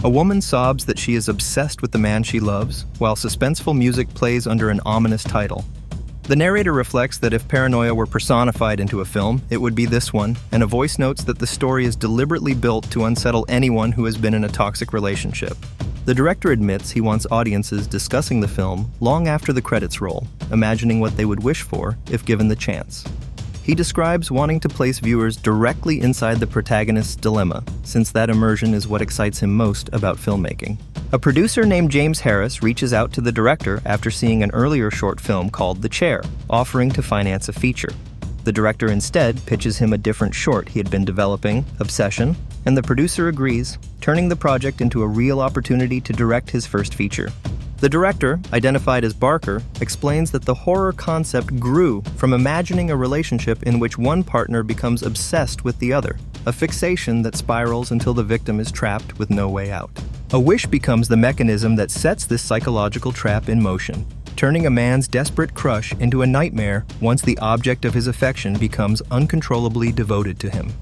A woman sobs that she is obsessed with the man she loves, while suspenseful music plays under an ominous title. The narrator reflects that if paranoia were personified into a film, it would be this one, and a voice notes that the story is deliberately built to unsettle anyone who has been in a toxic relationship. The director admits he wants audiences discussing the film long after the credits roll, imagining what they would wish for if given the chance. He describes wanting to place viewers directly inside the protagonist's dilemma, since that immersion is what excites him most about filmmaking. A producer named James Harris reaches out to the director after seeing an earlier short film called The Chair, offering to finance a feature. The director instead pitches him a different short he had been developing, Obsession, and the producer agrees, turning the project into a real opportunity to direct his first feature. The director, identified as Barker, explains that the horror concept grew from imagining a relationship in which one partner becomes obsessed with the other, a fixation that spirals until the victim is trapped with no way out. A wish becomes the mechanism that sets this psychological trap in motion, turning a man's desperate crush into a nightmare once the object of his affection becomes uncontrollably devoted to him.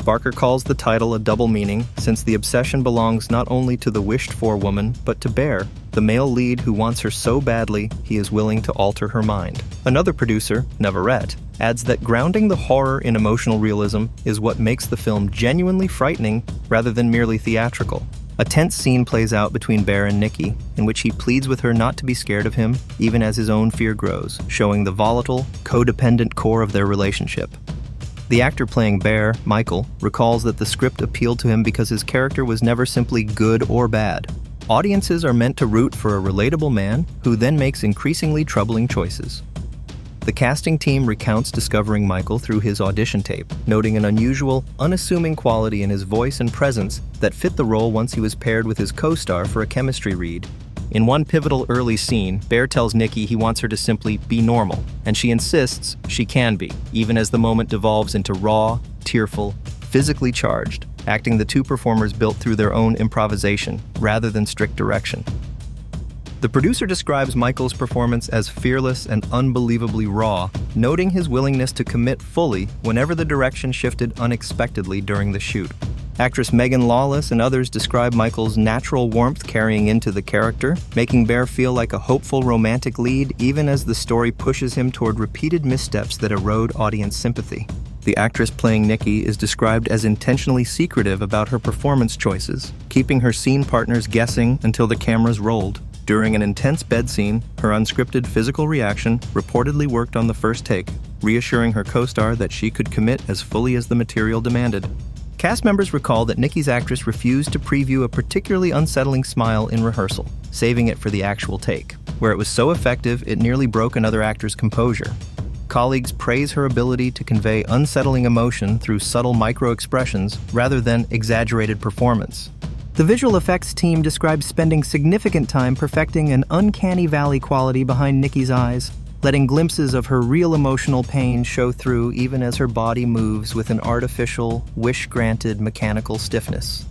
Barker calls the title a double meaning, since the obsession belongs not only to the wished-for woman, but to Bear, the male lead who wants her so badly he is willing to alter her mind. Another producer, Navarrete, adds that grounding the horror in emotional realism is what makes the film genuinely frightening rather than merely theatrical. A tense scene plays out between Bear and Nikki, in which he pleads with her not to be scared of him, even as his own fear grows, showing the volatile, codependent core of their relationship. The actor playing Bear, Michael, recalls that the script appealed to him because his character was never simply good or bad. Audiences are meant to root for a relatable man who then makes increasingly troubling choices. The casting team recounts discovering Michael through his audition tape, noting an unusual, unassuming quality in his voice and presence that fit the role once he was paired with his co-star for a chemistry read. In one pivotal early scene, Bear tells Nikki he wants her to simply be normal, and she insists she can be, even as the moment devolves into raw, tearful, physically charged, acting the two performers built through their own improvisation, rather than strict direction. The producer describes Michael's performance as fearless and unbelievably raw, noting his willingness to commit fully whenever the direction shifted unexpectedly during the shoot. Actress Megan Lawless and others describe Michael's natural warmth carrying into the character, making Bear feel like a hopeful romantic lead even as the story pushes him toward repeated missteps that erode audience sympathy. The actress playing Nikki is described as intentionally secretive about her performance choices, keeping her scene partners guessing until the cameras rolled. During an intense bed scene, her unscripted physical reaction reportedly worked on the first take, reassuring her co-star that she could commit as fully as the material demanded. Cast members recall that Nikki's actress refused to preview a particularly unsettling smile in rehearsal, saving it for the actual take, where it was so effective it nearly broke another actor's composure. Colleagues praise her ability to convey unsettling emotion through subtle micro-expressions rather than exaggerated performance. The visual effects team describes spending significant time perfecting an uncanny valley quality behind Nikki's eyes, letting glimpses of her real emotional pain show through even as her body moves with an artificial, wish-granted mechanical stiffness.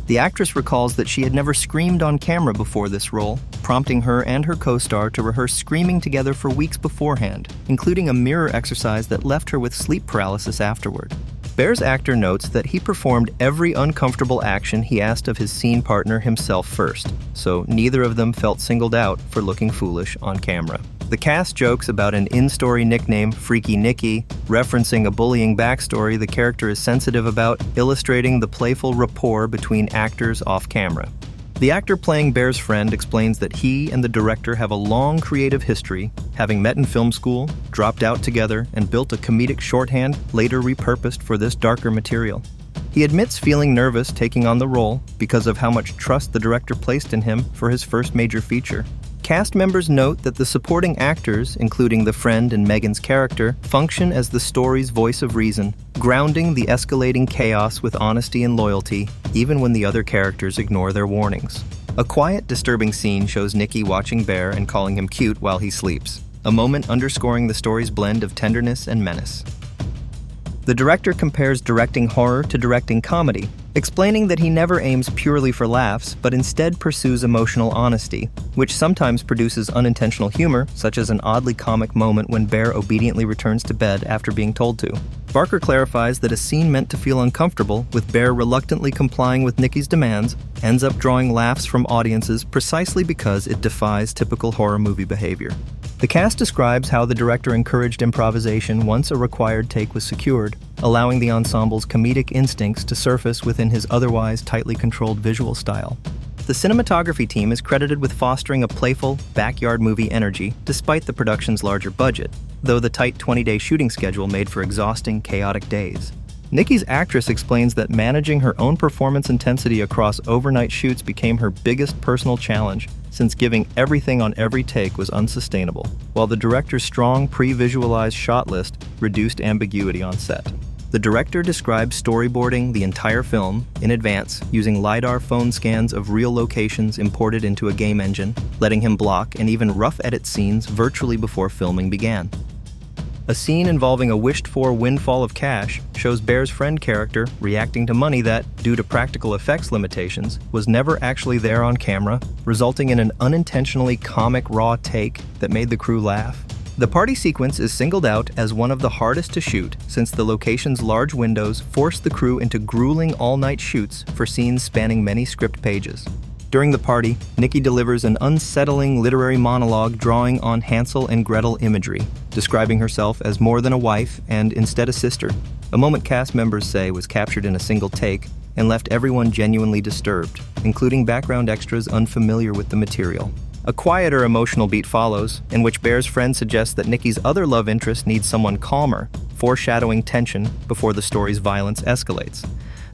The actress recalls that she had never screamed on camera before this role, prompting her and her co-star to rehearse screaming together for weeks beforehand, including a mirror exercise that left her with sleep paralysis afterward. Bear's actor notes that he performed every uncomfortable action he asked of his scene partner himself first, so neither of them felt singled out for looking foolish on camera. The cast jokes about an in-story nickname, Freaky Nikki, referencing a bullying backstory the character is sensitive about, illustrating the playful rapport between actors off-camera. The actor playing Bear's friend explains that he and the director have a long creative history, having met in film school, dropped out together, and built a comedic shorthand later repurposed for this darker material. He admits feeling nervous taking on the role because of how much trust the director placed in him for his first major feature. Cast members note that the supporting actors, including the friend and Megan's character, function as the story's voice of reason, grounding the escalating chaos with honesty and loyalty, even when the other characters ignore their warnings. A quiet, disturbing scene shows Nikki watching Bear and calling him cute while he sleeps, a moment underscoring the story's blend of tenderness and menace. The director compares directing horror to directing comedy, explaining that he never aims purely for laughs, but instead pursues emotional honesty, which sometimes produces unintentional humor, such as an oddly comic moment when Bear obediently returns to bed after being told to. Barker clarifies that a scene meant to feel uncomfortable, with Bear reluctantly complying with Nicky's demands, ends up drawing laughs from audiences precisely because it defies typical horror movie behavior. The cast describes how the director encouraged improvisation once a required take was secured, allowing the ensemble's comedic instincts to surface within his otherwise tightly controlled visual style. The cinematography team is credited with fostering a playful, backyard movie energy despite the production's larger budget, though the tight 20-day shooting schedule made for exhausting, chaotic days. Nicky's actress explains that managing her own performance intensity across overnight shoots became her biggest personal challenge, since giving everything on every take was unsustainable, while the director's strong pre-visualized shot list reduced ambiguity on set. The director describes storyboarding the entire film in advance using LiDAR phone scans of real locations imported into a game engine, letting him block and even rough edit scenes virtually before filming began. A scene involving a wished-for windfall of cash shows Bear's friend character reacting to money that, due to practical effects limitations, was never actually there on camera, resulting in an unintentionally comic raw take that made the crew laugh. The party sequence is singled out as one of the hardest to shoot, since the location's large windows forced the crew into grueling all-night shoots for scenes spanning many script pages. During the party, Nicky delivers an unsettling literary monologue drawing on Hansel and Gretel imagery, describing herself as more than a wife and instead a sister, a moment cast members say was captured in a single take and left everyone genuinely disturbed, including background extras unfamiliar with the material. A quieter emotional beat follows, in which Bear's friend suggests that Nicky's other love interest needs someone calmer, foreshadowing tension before the story's violence escalates.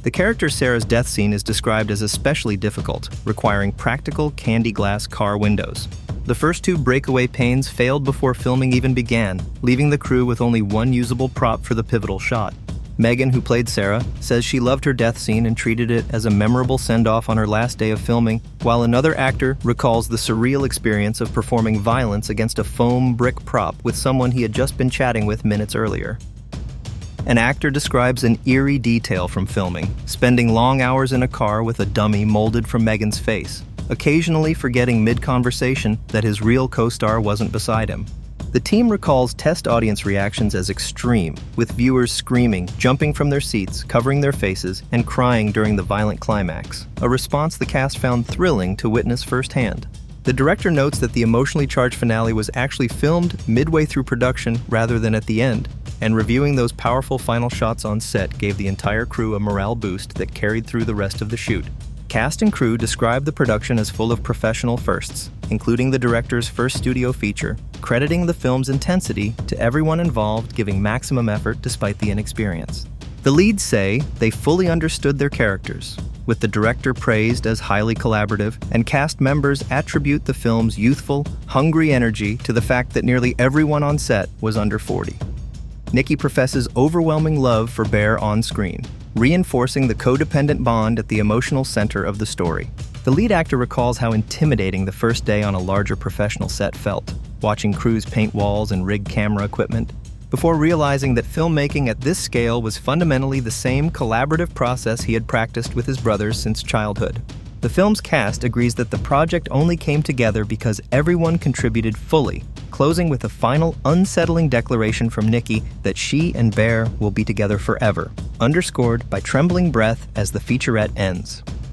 The character Sarah's death scene is described as especially difficult, requiring practical candy glass car windows. The first two breakaway panes failed before filming even began, leaving the crew with only one usable prop for the pivotal shot. Megan, who played Sarah, says she loved her death scene and treated it as a memorable send-off on her last day of filming, while another actor recalls the surreal experience of performing violence against a foam brick prop with someone he had just been chatting with minutes earlier. An actor describes an eerie detail from filming, spending long hours in a car with a dummy molded from Megan's face, occasionally forgetting mid-conversation that his real co-star wasn't beside him. The team recalls test audience reactions as extreme, with viewers screaming, jumping from their seats, covering their faces, and crying during the violent climax, a response the cast found thrilling to witness firsthand. The director notes that the emotionally charged finale was actually filmed midway through production rather than at the end, and reviewing those powerful final shots on set gave the entire crew a morale boost that carried through the rest of the shoot. Cast and crew described the production as full of professional firsts, including the director's first studio feature, crediting the film's intensity to everyone involved giving maximum effort despite the inexperience. The leads say they fully understood their characters, with the director praised as highly collaborative, and cast members attribute the film's youthful, hungry energy to the fact that nearly everyone on set was under 40. Nicky professes overwhelming love for Bear on screen, reinforcing the codependent bond at the emotional center of the story. The lead actor recalls how intimidating the first day on a larger professional set felt, watching crews paint walls and rig camera equipment, before realizing that filmmaking at this scale was fundamentally the same collaborative process he had practiced with his brothers since childhood. The film's cast agrees that the project only came together because everyone contributed fully, closing with a final unsettling declaration from Nicky that she and Bear will be together forever, underscored by trembling breath as the featurette ends.